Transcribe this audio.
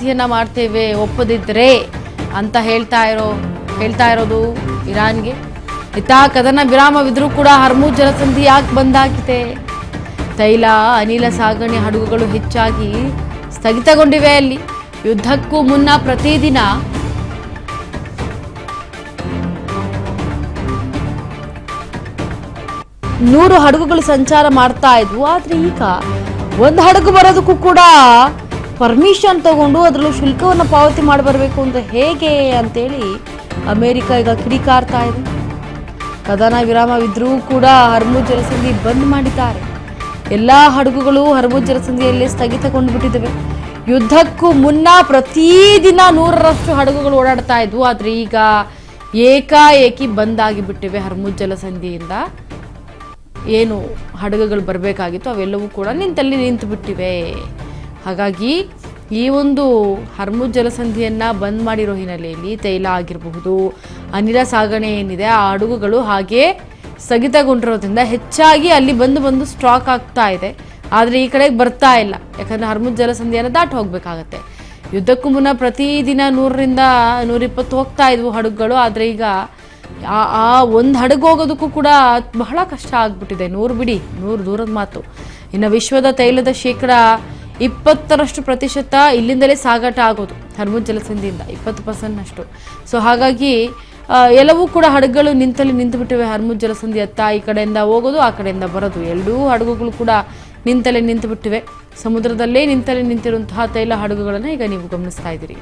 ಶಾಂತಿಯನ್ನು ಮಾಡ್ತೇವೆ ಒಪ್ಪದಿದ್ದರೆ ಅಂತ ಹೇಳ್ತಾ ಇರೋದು ಇರಾನ್ಗೆ. ಇತ್ತ ಕದನ ವಿರಾಮವಿದ್ರೂ ಕೂಡ ಹರ್ಮುಜ್ ಜಲಸಂಧಿ ಯಾಕೆ ಬಂದಾಗಿದೆ? ತೈಲ ಅನಿಲ ಸಾಗಣೆ ಹಡಗುಗಳು ಹೆಚ್ಚಾಗಿ ಸ್ಥಗಿತಗೊಂಡಿವೆ. ಅಲ್ಲಿ ಯುದ್ಧಕ್ಕೂ ಮುನ್ನ ಪ್ರತಿದಿನ 100 ಹಡಗುಗಳು ಸಂಚಾರ ಮಾಡ್ತಾ ಇದ್ವು. ಆದರೆ ಈಗ ಒಂದು ಹಡಗು ಬರೋದಕ್ಕೂ ಕೂಡ ಪರ್ಮಿಷನ್ ತಗೊಂಡು ಅದರಲ್ಲೂ ಶುಲ್ಕವನ್ನು ಪಾವತಿ ಮಾಡಿ ಬರಬೇಕು ಅಂತ ಹೇಗೆ ಅಂತೇಳಿ ಅಮೆರಿಕ ಈಗ ಕಿಡಿಕಾರ್ತಾ ಇದೆ. ಕದನ ವಿರಾಮವಿದ್ರೂ ಕೂಡ ಹರ್ಮುಜ್ ಜಲಸಂಧಿ ಬಂದ್ ಮಾಡಿದ್ದಾರೆ. ಎಲ್ಲ ಹಡಗುಗಳು ಹರ್ಮುಜ್ ಜಲಸಂಧಿಯಲ್ಲಿ ಸ್ಥಗಿತಗೊಂಡುಬಿಟ್ಟಿದ್ದಾವೆ. ಯುದ್ಧಕ್ಕೂ ಮುನ್ನ ಪ್ರತಿದಿನ 100ರಷ್ಟು ಹಡಗುಗಳು ಓಡಾಡ್ತಾ ಇದ್ವು. ಆದರೆ ಈಗ ಏಕಾಏಕಿ ಬಂದ್ ಆಗಿಬಿಟ್ಟಿವೆ. ಹರ್ಮುಜ್ ಜಲಸಂಧಿಯಿಂದ ಏನು ಹಡಗುಗಳು ಬರಬೇಕಾಗಿತ್ತು ಅವೆಲ್ಲವೂ ಕೂಡ ನಿಂತು ಬಿಟ್ಟಿವೆ. ಹಾಗಾಗಿ ಈ ಒಂದು ಹರ್ಮುಜ್ ಜಲಸಂಧಿಯನ್ನು ಬಂದ್ ಮಾಡಿರೋ ಹಿನ್ನೆಲೆಯಲ್ಲಿ ತೈಲ ಆಗಿರಬಹುದು, ಅನಿಲ ಸಾಗಣೆ ಏನಿದೆ ಆ ಹಡಗುಗಳು ಹಾಗೆ ಸ್ಥಗಿತಗೊಂಡಿರೋದ್ರಿಂದ ಹೆಚ್ಚಾಗಿ ಅಲ್ಲಿ ಬಂದು ಸ್ಟಾಕ್ ಆಗ್ತಾ ಇದೆ. ಆದರೆ ಈ ಕಡೆಗೆ ಬರ್ತಾ ಇಲ್ಲ. ಯಾಕಂದರೆ ಹರ್ಮುಜ್ ಜಲಸಂಧಿಯನ್ನು ದಾಟಿ ಹೋಗಬೇಕಾಗತ್ತೆ. ಯುದ್ಧಕ್ಕೂ ಮುನ್ನ ಪ್ರತಿದಿನ 100ರಿಂದ 120 ಹೋಗ್ತಾ ಇದ್ವು ಹಡಗುಗಳು. ಆದರೆ ಈಗ ಆ ಒಂದು ಹಡಗು ಹೋಗೋದಕ್ಕೂ ಕೂಡ ಬಹಳ ಕಷ್ಟ ಆಗ್ಬಿಟ್ಟಿದೆ. 100 ಬಿಡಿ, 100 ದೂರದ ಮಾತು. ಇನ್ನು ವಿಶ್ವದ ತೈಲದ 20% ಇಲ್ಲಿಂದಲೇ ಸಾಗಾಟ ಆಗೋದು ಹರ್ಮುಜ್ ಜಲಸಂಧಿಯಿಂದ 20%. ಸೊ ಹಾಗಾಗಿ ಎಲ್ಲವೂ ಕೂಡ ಹಡಗುಗಳು ನಿಂತು ಬಿಟ್ಟಿವೆ. ಹರ್ಮುಜ್ ಜಲಸಂಧಿ ಹತ್ತ ಈ ಕಡೆಯಿಂದ ಹೋಗೋದು, ಆ ಕಡೆಯಿಂದ ಬರೋದು, ಎರಡೂ ಹಡಗುಗಳು ಕೂಡ ನಿಂತು ಬಿಟ್ಟಿವೆ. ಸಮುದ್ರದಲ್ಲೇ ನಿಂತಿರುವಂತಹ ತೈಲ ಹಡಗುಗಳನ್ನು ಈಗ ನೀವು ಗಮನಿಸ್ತಾ ಇದ್ದೀರಿ.